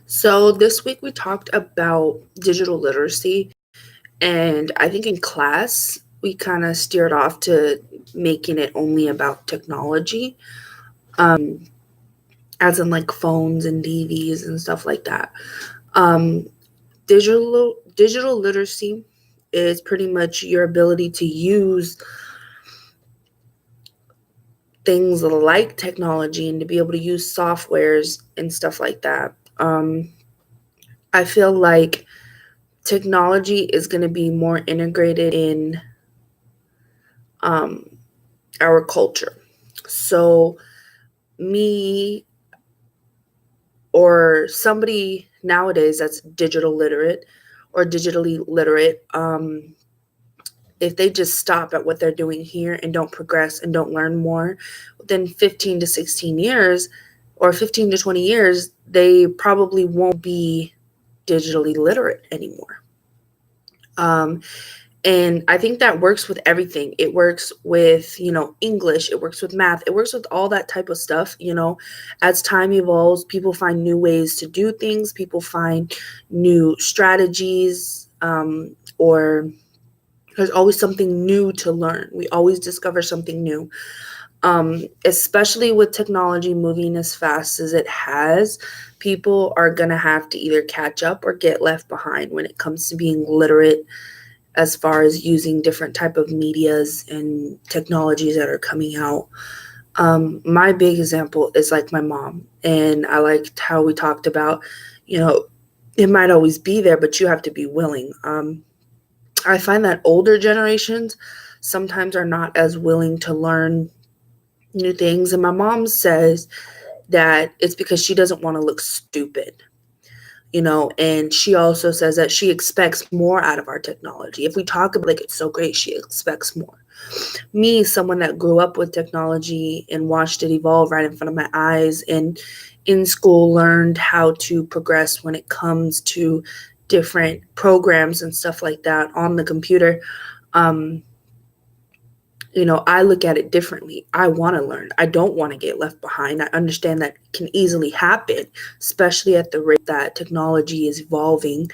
So this week we talked about digital literacy, and I think in class we kind of steered off to making it only about technology, as in like phones and TVs and stuff like that. Um, digital literacy is pretty much your ability to use things like technology and to be able to use softwares and stuff like that. I feel like technology is going to be more integrated in um, our culture. So, me or somebody nowadays that's digital literate or digitally literate, if they just stop at what they're doing here and don't progress and don't learn more, within 15 to 16 years or 15 to 20 years, they probably won't be digitally literate anymore. Um, And I think that works with everything. It works with, English, it works with math, it works with all that type of stuff. As time evolves, people find new ways to do things, people find new strategies, or there's always something new to learn. We always discover something new. Especially with technology moving as fast as it has, people are going to have to either catch up or get left behind when it comes to being literate as far as using different type of medias and technologies that are coming out. My big example is like my mom, and I liked how we talked about, you know, it might always be there, but you have to be willing. I find that older generations sometimes are not as willing to learn new things, and my mom says that it's because she doesn't want to look stupid. And she also says that she expects more out of our technology. If we talk about like it's so great, she expects more. Me, someone that grew up with technology and watched it evolve right in front of my eyes, and in school learned how to progress when it comes to different programs and stuff like that on the computer. Um, I look at it differently. I want to learn. I don't want to get left behind. I understand that can easily happen, especially at the rate that technology is evolving,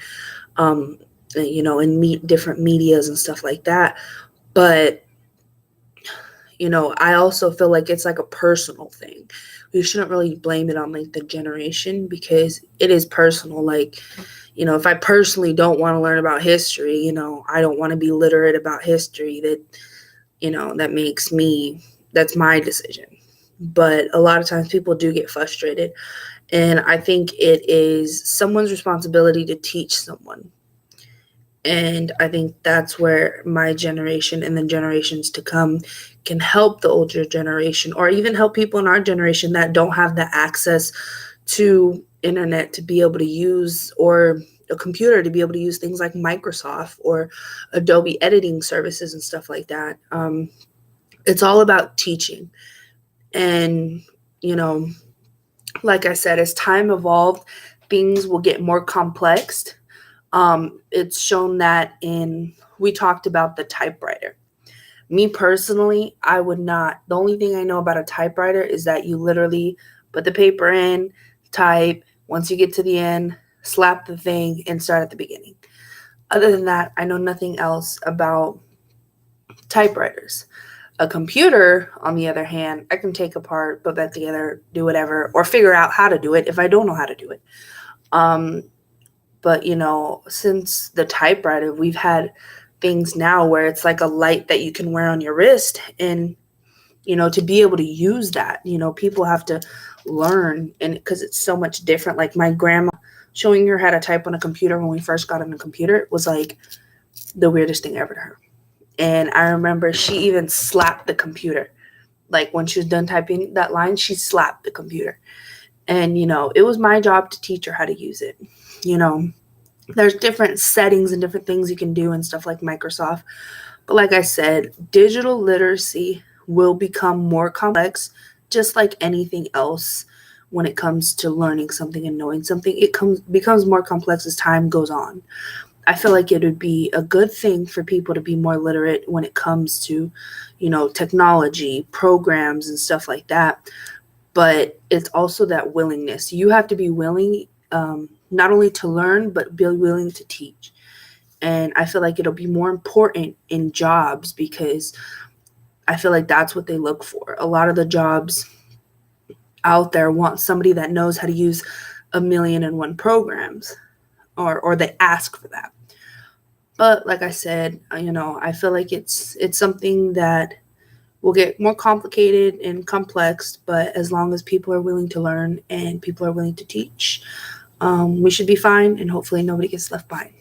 um, and meet different medias and stuff like that. But, I also feel like it's like a personal thing. We shouldn't really blame it on like the generation because it is personal. Like, if I personally don't want to learn about history, I don't want to be literate about history. That makes me, that's my decision. But a lot of times people do get frustrated. And I think it is someone's responsibility to teach someone. And I think that's where my generation and the generations to come can help the older generation or even help people in our generation that don't have the access to internet to be able to use or a computer to be able to use things like Microsoft or Adobe editing services and stuff like that. It's all about teaching. And, you know, like I said, as time evolved, things will get more complex. It's shown that we talked about the typewriter. Me personally, I would not. The only thing I know about a typewriter is that you literally put the paper in, type. Once you get to the end, slap the thing, and start at the beginning. Other than that, I know nothing else about typewriters. A computer, on the other hand, I can take apart, put back together, do whatever, or figure out how to do it if I don't know how to do it. Um, but since the typewriter, we've had things now where it's like a light that you can wear on your wrist, and to be able to use that, people have to learn, and because it's so much different. Like my grandma showing her how to type on a computer when we first got on a computer was like the weirdest thing ever to her. And I remember she even slapped the computer. Like when she was done typing that line, she slapped the computer. And it was my job to teach her how to use it. you know there's different settings and different things you can do and stuff like Microsoft. But like I said, digital literacy will become more complex, just like anything else. When it comes to learning something and knowing something, it becomes more complex as time goes on. I feel like it would be a good thing for people to be more literate when it comes to, technology, programs, and stuff like that. But it's also that willingness. You have to be willing not only to learn, but be willing to teach. And I feel like it'll be more important in jobs because I feel like that's what they look for. A lot of the jobs out there want somebody that knows how to use 1,000,001 programs, or they ask for that. But like I said, I feel like it's something that will get more complicated and complex, but as long as people are willing to learn and people are willing to teach, we should be fine, and hopefully nobody gets left behind.